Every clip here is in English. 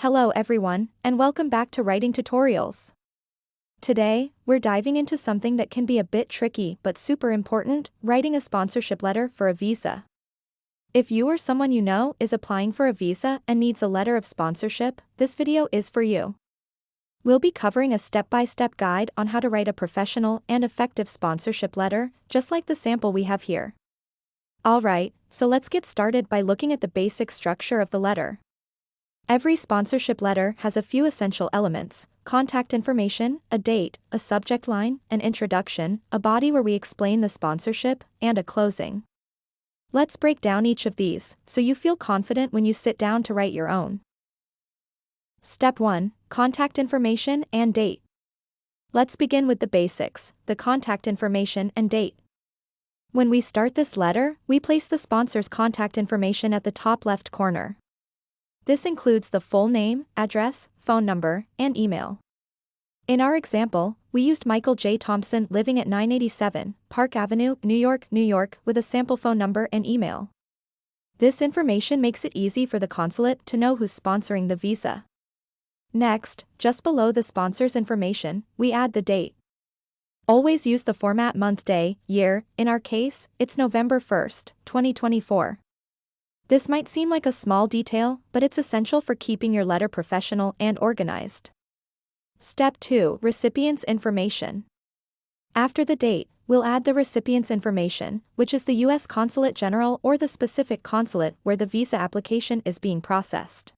Hello everyone, and welcome back to Writing Tutorials. Today, we're diving into something that can be a bit tricky but super important, writing a sponsorship letter for a visa. If you or someone you know is applying for a visa and needs a letter of sponsorship, this video is for you. We'll be covering a step-by-step guide on how to write a professional and effective sponsorship letter, just like the sample we have here. Alright, so let's get started by looking at the basic structure of the letter. Every sponsorship letter has a few essential elements: contact information, a date, a subject line, an introduction, a body where we explain the sponsorship, and a closing. Let's break down each of these, so you feel confident when you sit down to write your own. Step 1. Contact information and date. Let's begin with the basics, the contact information and date. When we start this letter, we place the sponsor's contact information at the top left corner. This includes the full name, address, phone number, and email. In our example, we used Michael J. Thompson living at 987 Park Avenue, New York, with a sample phone number and email. This information makes it easy for the consulate to know who's sponsoring the visa. Next, just below the sponsor's information, we add the date. Always use the format month, day, year. In our case, it's November 1st, 2024. This might seem like a small detail, but it's essential for keeping your letter professional and organized. Step 2. Recipient's information. After the date, we'll add the recipient's information, which is the U.S. Consulate General or the specific consulate where the visa application is being processed.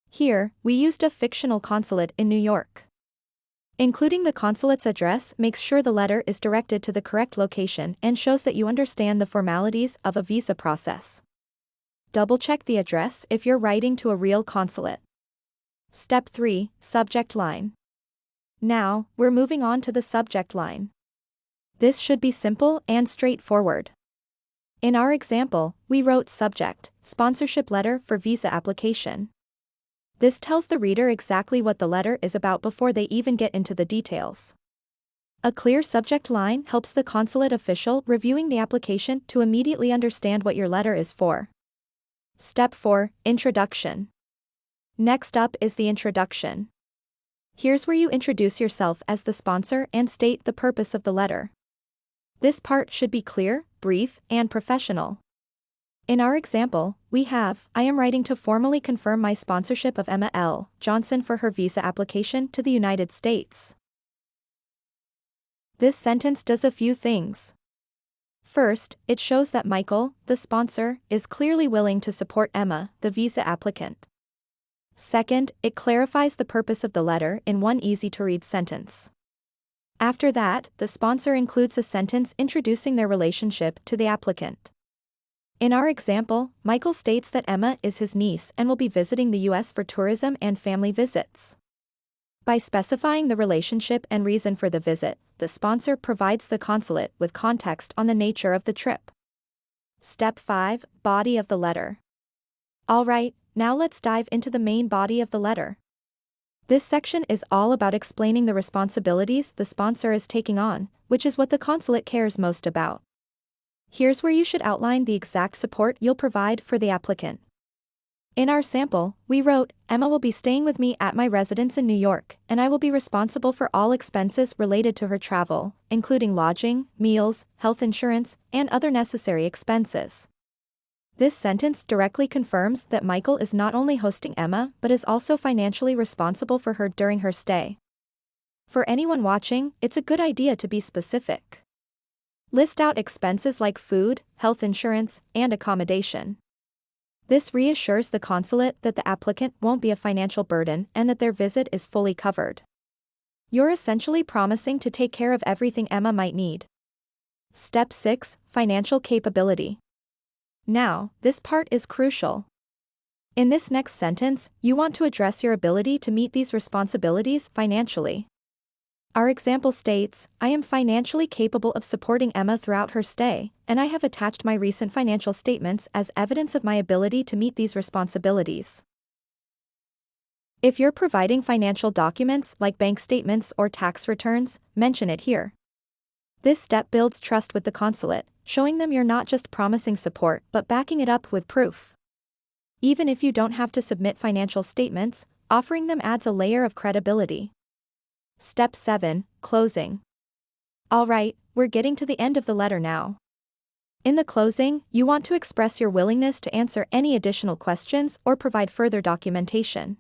Here, we used a fictional consulate in New York. Including the consulate's address makes sure the letter is directed to the correct location and shows that you understand the formalities of a visa process. Double-check the address if you're writing to a real consulate. Step 3. Subject line. Now, we're moving on to the subject line. This should be simple and straightforward. In our example, we wrote subject, sponsorship letter for visa application. This tells the reader exactly what the letter is about before they even get into the details. A clear subject line helps the consulate official reviewing the application to immediately understand what your letter is for. Step 4. Introduction. Next up is the introduction. Here's where you introduce yourself as the sponsor and state the purpose of the letter. This part should be clear, brief, and professional. In our example, we have, I am writing to formally confirm my sponsorship of Emma L. Johnson for her visa application to the United States. This sentence does a few things. First, it shows that Michael, the sponsor, is clearly willing to support Emma, the visa applicant. Second, it clarifies the purpose of the letter in one easy-to-read sentence. After that, the sponsor includes a sentence introducing their relationship to the applicant. In our example, Michael states that Emma is his niece and will be visiting the U.S. for tourism and family visits. By specifying the relationship and reason for the visit, the sponsor provides the consulate with context on the nature of the trip. Step 5. Body of the letter. Alright, now let's dive into the main body of the letter. This section is all about explaining the responsibilities the sponsor is taking on, which is what the consulate cares most about. Here's where you should outline the exact support you'll provide for the applicant. In our sample, we wrote, Emma will be staying with me at my residence in New York, and I will be responsible for all expenses related to her travel, including lodging, meals, health insurance, and other necessary expenses. This sentence directly confirms that Michael is not only hosting Emma but is also financially responsible for her during her stay. For anyone watching, it's a good idea to be specific. List out expenses like food, health insurance, and accommodation. This reassures the consulate that the applicant won't be a financial burden and that their visit is fully covered. You're essentially promising to take care of everything Emma might need. Step 6. Financial capability. Now, this part is crucial. In this next sentence, you want to address your ability to meet these responsibilities financially. Our example states, I am financially capable of supporting Emma throughout her stay, and I have attached my recent financial statements as evidence of my ability to meet these responsibilities. If you're providing financial documents like bank statements or tax returns, mention it here. This step builds trust with the consulate, showing them you're not just promising support but backing it up with proof. Even if you don't have to submit financial statements, offering them adds a layer of credibility. Step 7. Closing. Alright, we're getting to the end of the letter now. In the closing, you want to express your willingness to answer any additional questions or provide further documentation.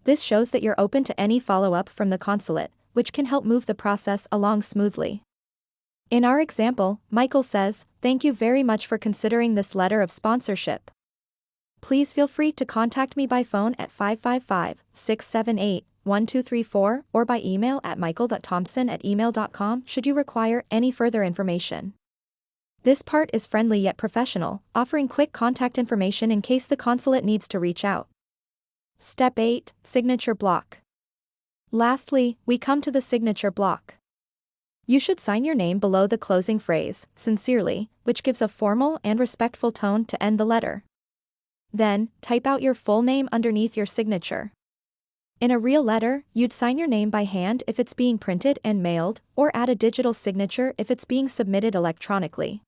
This shows that you're open to any follow-up from the consulate, which can help move the process along smoothly. In our example, Michael says, "Thank you very much for considering this letter of sponsorship. Please feel free to contact me by phone at 555-678-1234 or by email at michael.thompson@email.com should you require any further information." This part is friendly yet professional, offering quick contact information in case the consulate needs to reach out. Step 8. Signature block. Lastly, we come to the signature block. You should sign your name below the closing phrase, "Sincerely," which gives a formal and respectful tone to end the letter. Then, type out your full name underneath your signature. In a real letter, you'd sign your name by hand if it's being printed and mailed, or add a digital signature if it's being submitted electronically.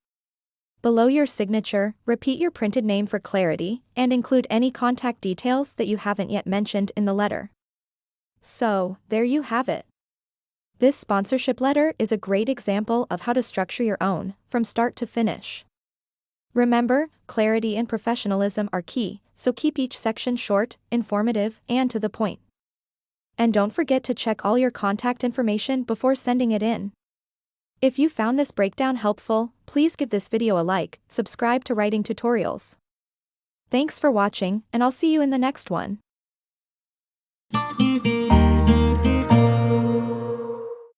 Below your signature, repeat your printed name for clarity, and include any contact details that you haven't yet mentioned in the letter. So, there you have it. This sponsorship letter is a great example of how to structure your own, from start to finish. Remember, clarity and professionalism are key, so keep each section short, informative, and to the point. And don't forget to check all your contact information before sending it in. If you found this breakdown helpful, please give this video a like, subscribe to Writing Tutorials. Thanks for watching, and I'll see you in the next one.